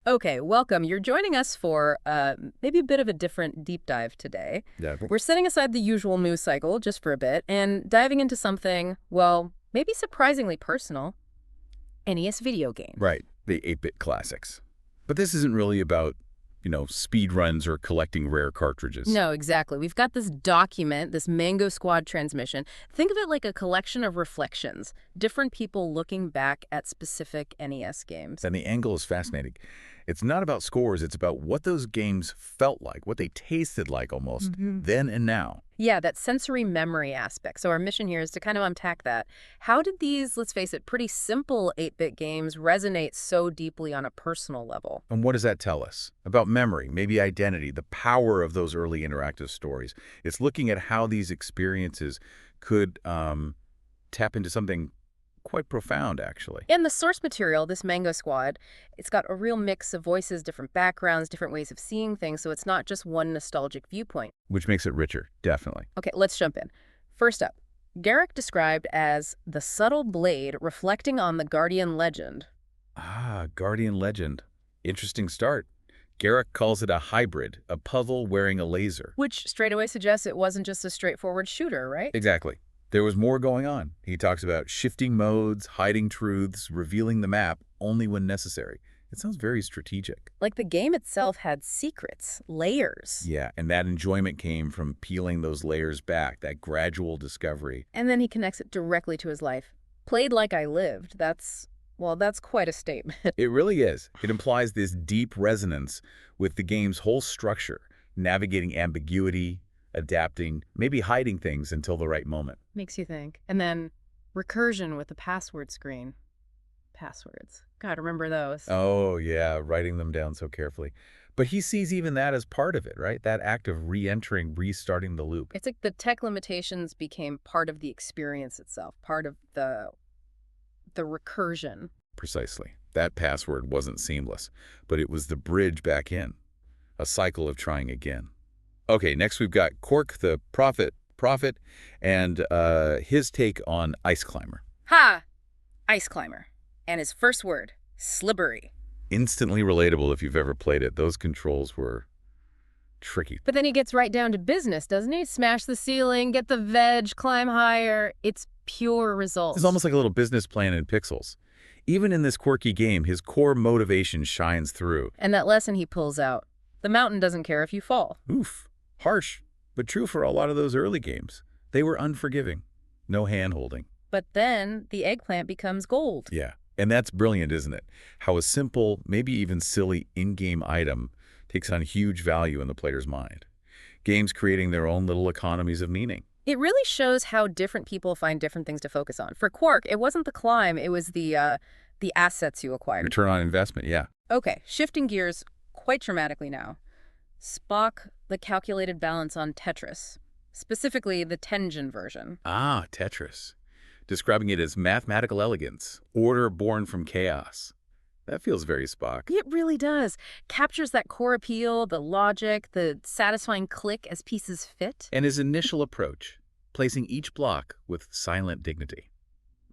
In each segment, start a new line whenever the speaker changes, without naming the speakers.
Okay, welcome. You're joining us for maybe a bit of a different deep dive today.
Yeah.
We're setting aside the usual news cycle just for a bit and diving into something, well, maybe surprisingly personal, NES video game.
Right. The 8-bit classics. But this isn't really about, speed runs or collecting rare cartridges.
No, exactly. We've got this document, this Mango Squad transmission. Think of it like a collection of reflections, different people looking back at specific NES games.
And the angle is fascinating. It's not about scores, it's about what those games felt like, what they tasted like almost, then and now.
Yeah, that sensory memory aspect. So our mission here is to kind of unpack that. How did these, let's face it, pretty simple 8-bit games resonate so deeply on a personal level?
And what does that tell us? About memory, maybe identity, the power of those early interactive stories. It's looking at how these experiences could tap into something quite profound, actually.
And the source material, this Mango Squad, it's got a real mix of voices, different backgrounds, different ways of seeing things, so it's not just one nostalgic viewpoint.
Which makes it richer, definitely.
Okay, let's jump in. First up, Garak described as the subtle blade reflecting on the Guardian legend.
Ah, Guardian Legend. Interesting start. Garak calls it a hybrid, a puzzle wearing a laser.
Which straight away suggests it wasn't just a straightforward shooter, right?
Exactly. There was more going on. He talks about shifting modes, hiding truths, revealing the map only when necessary. It sounds very strategic.
Like the game itself had secrets, layers.
Yeah, and that enjoyment came from peeling those layers back, that gradual discovery.
And then he connects it directly to his life. Played like I lived. Well, that's quite a statement.
It really is. It implies this deep resonance with the game's whole structure, navigating ambiguity, adapting, maybe hiding things until the right moment.
Makes you think. And then recursion with the password screen. Passwords. God, remember those.
Oh, yeah, writing them down so carefully. But he sees even that as part of it, right? That act of re-entering, restarting the loop.
It's like the tech limitations became part of the experience itself, part of the recursion.
Precisely. That password wasn't seamless, but it was the bridge back in. A cycle of trying again. Okay, next we've got Quark the Prophet, and his take on Ice Climber.
Ha! Ice climber. And his first word, slippery.
Instantly relatable if you've ever played it. Those controls were tricky.
But then he gets right down to business, doesn't he? Smash the ceiling, get the veg, climb higher. It's pure results.
It's almost like a little business plan in pixels. Even in this quirky game, his core motivation shines through.
And that lesson he pulls out. The mountain doesn't care if you fall.
Oof. Harsh, but true for a lot of those early games. They were unforgiving. No hand-holding.
But then the eggplant becomes gold.
Yeah, and that's brilliant, isn't it? How a simple, maybe even silly in-game item takes on huge value in the player's mind. Games creating their own little economies of meaning.
It really shows how different people find different things to focus on. For Quark, it wasn't the climb, it was the assets you acquired.
Return on investment, yeah.
Okay, shifting gears quite dramatically now. Spock, the calculated balance on Tetris, specifically the Tengen version.
Ah, Tetris. Describing it as mathematical elegance, order born from chaos. That feels very Spock.
It really does. Captures that core appeal, the logic, the satisfying click as pieces fit.
And his initial approach, placing each block with silent dignity.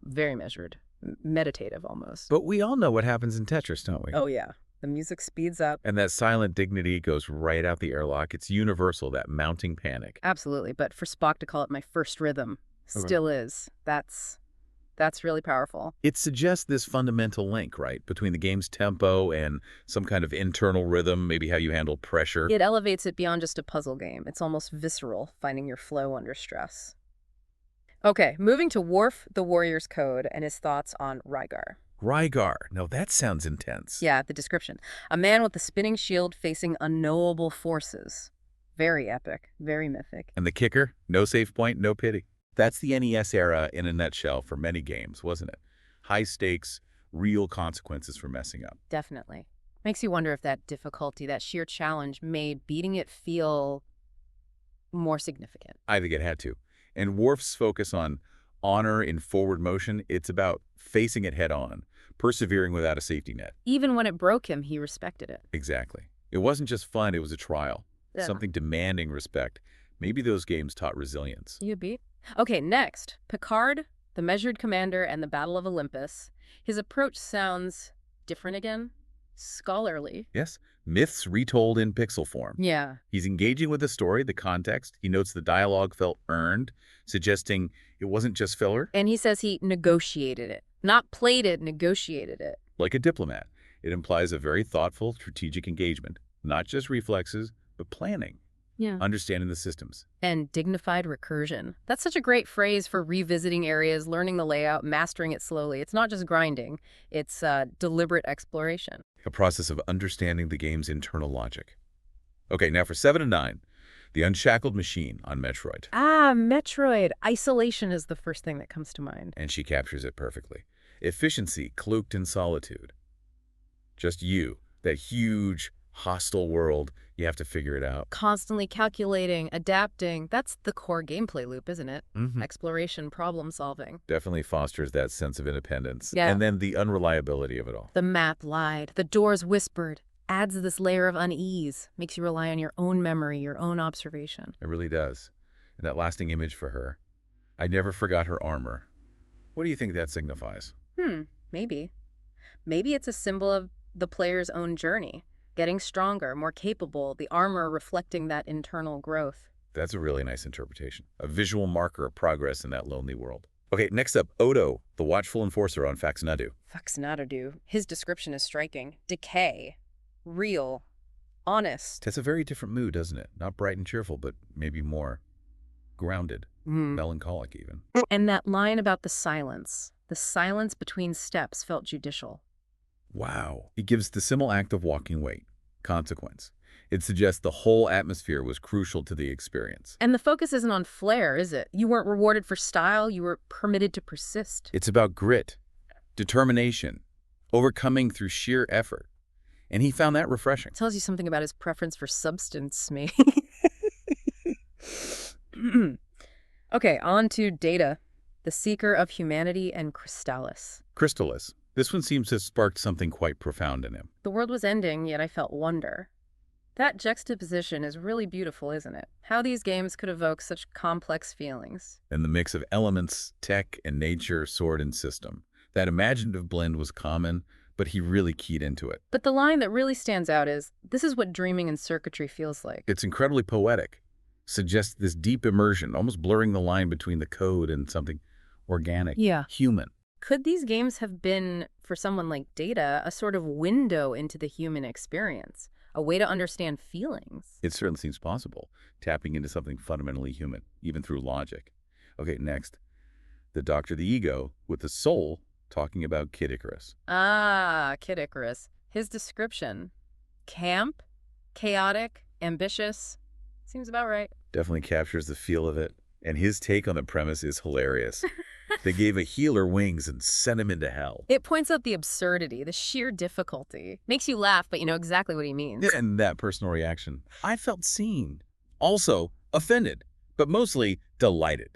Very measured. Meditative almost.
But we all know what happens in Tetris, don't we?
Oh, yeah. The music speeds up.
And that silent dignity goes right out the airlock. It's universal, that mounting panic.
Absolutely. But for Spock to call it my first rhythm still is. That's really powerful.
It suggests this fundamental link, right, between the game's tempo and some kind of internal rhythm, maybe how you handle pressure.
It elevates it beyond just a puzzle game. It's almost visceral, finding your flow under stress. Okay, moving to Worf, the Warrior's Code, and his thoughts on Rygar.
Rygar. No, that sounds intense.
Yeah, the description. A man with a spinning shield facing unknowable forces. Very epic, very mythic.
And the kicker? No save point, no pity. That's the NES era in a nutshell for many games, wasn't it? High stakes, real consequences for messing up.
Definitely. Makes you wonder if that difficulty, that sheer challenge, made beating it feel more significant.
I think it had to. And Worf's focus on honor in forward motion, it's about facing it head on, persevering without a safety net.
Even when it broke him, he respected it.
Exactly. It wasn't just fun, it was a trial.
Yeah.
Something demanding respect. Maybe those games taught resilience.
You beat. Okay, next. Picard, the Measured Commander, and the Battle of Olympus. His approach sounds different again. Scholarly.
Yes, myths retold in pixel form.
Yeah.
He's engaging with the story, the context. He notes the dialogue felt earned, suggesting it wasn't just filler.
And he says he negotiated it. Not played it, negotiated it.
Like a diplomat, it implies a very thoughtful, strategic engagement, not just reflexes, but planning,
Yeah.
understanding the systems.
And dignified recursion. That's such a great phrase for revisiting areas, learning the layout, mastering it slowly. It's not just grinding. It's deliberate exploration.
A process of understanding the game's internal logic. Okay, now for 7 and 9, the Unshackled Machine on Metroid.
Ah, Metroid. Isolation is the first thing that comes to mind.
And she captures it perfectly. Efficiency cloaked in solitude. Just you, that huge, hostile world. You have to figure it out.
Constantly calculating, adapting. That's the core gameplay loop, isn't it?
Mm-hmm.
Exploration, problem solving.
Definitely fosters that sense of independence.
Yeah.
And then the unreliability of it all.
The map lied. The doors whispered. Adds this layer of unease. Makes you rely on your own memory, your own observation.
It really does. And that lasting image for her. I never forgot her armor. What do you think that signifies?
Maybe. Maybe it's a symbol of the player's own journey. Getting stronger, more capable, the armor reflecting that internal growth.
That's a really nice interpretation. A visual marker of progress in that lonely world. Okay, next up, Odo, the watchful enforcer on Faxinadu.
Faxinadu. His description is striking. Decay. Real. Honest.
That's a very different mood, doesn't it? Not bright and cheerful, but maybe more grounded, melancholic even.
And that line about the silence between steps felt judicial.
Wow. It gives the simple act of walking weight, consequence. It suggests the whole atmosphere was crucial to the experience.
And the focus isn't on flair, is it? You weren't rewarded for style, you were permitted to persist.
It's about grit, determination, overcoming through sheer effort. And he found that refreshing.
Tells you something about his preference for substance, maybe. Okay, on to Data, the seeker of humanity and Crystallis.
Crystallis. This one seems to have sparked something quite profound in him.
The world was ending, yet I felt wonder. That juxtaposition is really beautiful, isn't it? How these games could evoke such complex feelings.
And the mix of elements, tech, and nature, sword, and system. That imaginative blend was common, but he really keyed into it.
But the line that really stands out is, this is what dreaming and circuitry feels like.
It's incredibly poetic. Suggests this deep immersion, almost blurring the line between the code and something organic, human.
Could these games have been, for someone like Data, a sort of window into the human experience? A way to understand feelings?
It certainly seems possible, tapping into something fundamentally human, even through logic. Okay, next. The Doctor the Ego, with the soul, talking about Kid Icarus.
Ah, Kid Icarus. His description. Camp, chaotic, ambitious. Seems about right.
Definitely captures the feel of it. And his take on the premise is hilarious. They gave a healer wings and sent him into hell.
It points out the absurdity, the sheer difficulty. Makes you laugh, but you know exactly what he means.
And that personal reaction. I felt seen. Also, offended, but mostly delighted.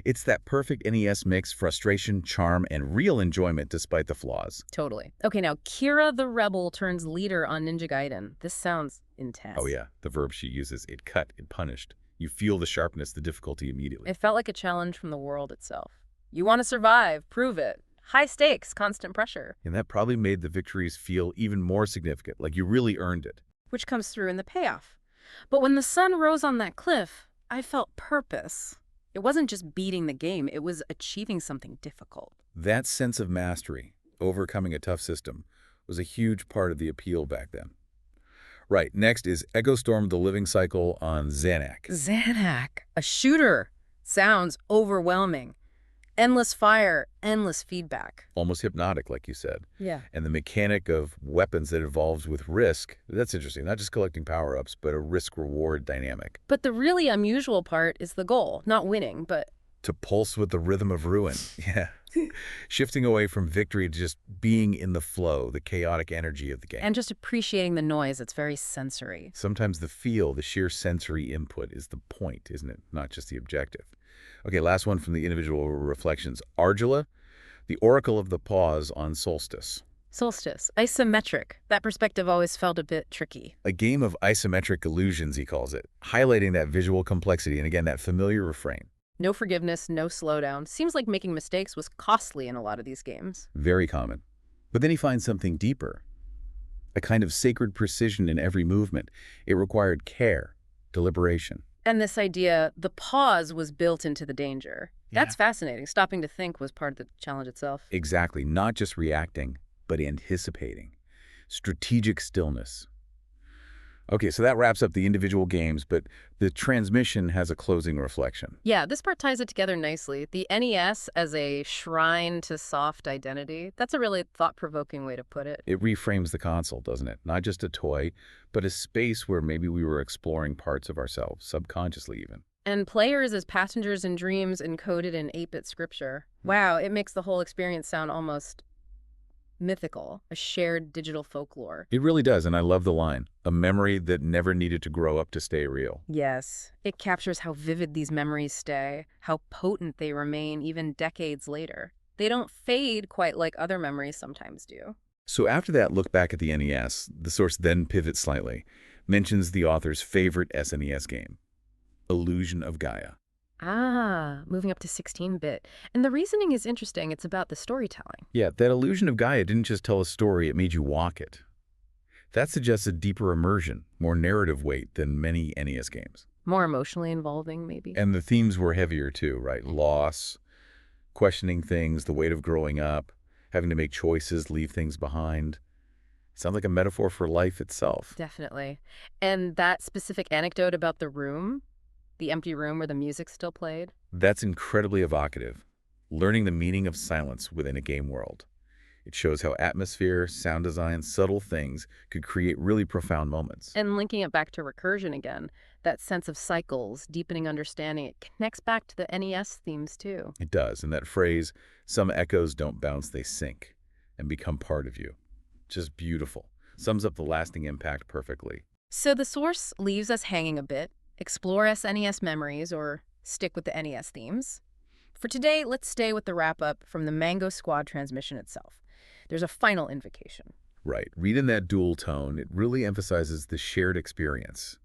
It's that perfect NES mix, frustration, charm, and real enjoyment despite the flaws.
Totally. Okay, now Kira the Rebel turns leader on Ninja Gaiden. This sounds intense.
Oh yeah, the verb she uses, it cut, it punished. You feel the sharpness, the difficulty immediately.
It felt like a challenge from the world itself. You want to survive, prove it. High stakes, constant pressure.
And that probably made the victories feel even more significant, like you really earned it.
Which comes through in the payoff. But when the sun rose on that cliff, I felt purpose. It wasn't just beating the game, it was achieving something difficult.
That sense of mastery, overcoming a tough system, was a huge part of the appeal back then. Right, next is Echo Storm the Living Cycle on Xanac.
Xanac, a shooter. Sounds overwhelming. Endless fire, endless feedback.
Almost hypnotic, like you said.
Yeah.
And the mechanic of weapons that evolves with risk, that's interesting. Not just collecting power-ups, but a risk-reward dynamic.
But the really unusual part is the goal. Not winning, but...
To pulse with the rhythm of ruin. Yeah. Shifting away from victory to just being in the flow, the chaotic energy of the game.
And just appreciating the noise. It's very sensory.
Sometimes the feel, the sheer sensory input is the point, isn't it? Not just the objective. Okay, last one from the individual reflections. Argila, the Oracle of the Pause on Solstice.
Solstice. Isometric. That perspective always felt a bit tricky.
A game of isometric illusions, he calls it, highlighting that visual complexity and, again, that familiar refrain.
No forgiveness, no slowdown. Seems like making mistakes was costly in a lot of these games.
Very common. But then he finds something deeper. a kind of sacred precision in every movement. It required care, deliberation.
And this idea, the pause was built into the danger.
Yeah.
That's fascinating. Stopping to think was part of the challenge itself.
Exactly, not just reacting, but anticipating. Strategic stillness. Okay, so that wraps up the individual games, but the transmission has a closing reflection.
Yeah, this part ties it together nicely. The NES as a shrine to soft identity. That's a really thought-provoking way to put it.
It reframes the console, doesn't it? Not just a toy, but a space where maybe we were exploring parts of ourselves, subconsciously even.
And players as passengers in dreams encoded in 8-bit scripture. Wow, it makes the whole experience sound almost mythical, a shared digital folklore.
It really does, and I love the line, a memory that never needed to grow up to stay real.
Yes, it captures how vivid these memories stay, how potent they remain even decades later. They don't fade quite like other memories sometimes do.
So after that look back at the NES, the source then pivots slightly, mentions the author's favorite SNES game, Illusion of Gaia.
Ah, moving up to 16-bit. And the reasoning is interesting. It's about the storytelling.
Yeah, that Illusion of Gaia didn't just tell a story, it made you walk it. That suggests a deeper immersion, more narrative weight than many NES games.
More emotionally involving, maybe.
And the themes were heavier too, right? Loss, questioning things, the weight of growing up, having to make choices, leave things behind. Sounds like a metaphor for life itself.
Definitely. And that specific anecdote about the room, the empty room where the music still played.
That's incredibly evocative. Learning the meaning of silence within a game world. It shows how atmosphere, sound design, subtle things could create really profound moments.
And linking it back to recursion again, that sense of cycles, deepening understanding, it connects back to the NES themes too.
It does. And that phrase, some echoes don't bounce, they sink and become part of you. Just beautiful. Sums up the lasting impact perfectly.
So the source leaves us hanging a bit. Explore SNES memories or stick with the NES themes. For today, let's stay with the wrap-up from the Mango Squad transmission itself. There's a final invocation.
Right. Read in that dual tone. It really emphasizes the shared experience.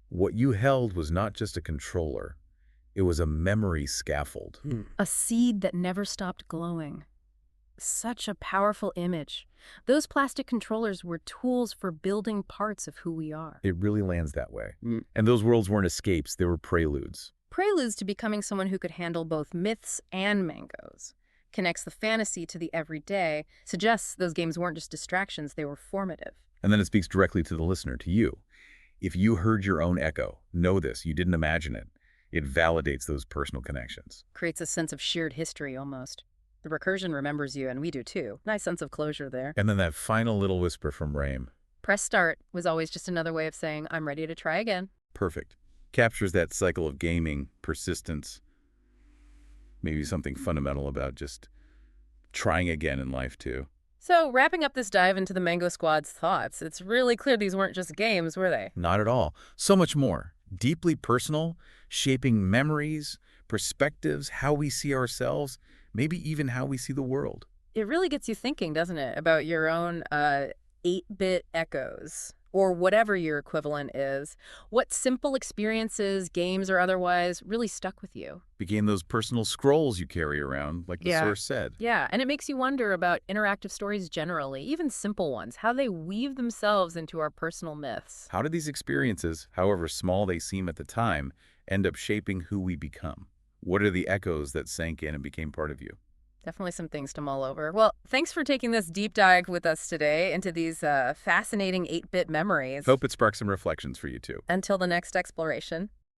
What you held was not just a controller. It was a memory scaffold.
A seed that never stopped glowing. Such a powerful image. Those plastic controllers were tools for building parts of who we are.
It really lands that way. And those worlds weren't escapes, they were preludes.
Preludes to becoming someone who could handle both myths and mangoes. Connects the fantasy to the everyday, suggests those games weren't just distractions, they were formative.
And then it speaks directly to the listener, to you. If you heard your own echo, know this, you didn't imagine it. It validates those personal connections.
Creates a sense of shared history almost. The recursion remembers you, and we do too. Nice sense of closure there.
And then that final little whisper from RAIM.
Press start was always just another way of saying, I'm ready to try again.
Perfect. Captures that cycle of gaming, persistence, maybe something fundamental about just trying again in life too.
So, wrapping up this dive into the Mango Squad's thoughts, it's really clear these weren't just games, were they?
Not at all. So much more. Deeply personal, shaping memories, perspectives, how we see ourselves, maybe even how we see the world.
It really gets you thinking, doesn't it, about your own 8-bit echoes, or whatever your equivalent is. What simple experiences, games or otherwise, really stuck with you?
Became those personal scrolls you carry around, like the source said.
Yeah, and it makes you wonder about interactive stories generally, even simple ones, how they weave themselves into our personal myths.
How did these experiences, however small they seem at the time, end up shaping who we become? What are the echoes that sank in and became part of you?
Definitely some things to mull over. Well, thanks for taking this deep dive with us today into these fascinating 8-bit memories.
Hope it sparks some reflections for you too.
Until the next exploration.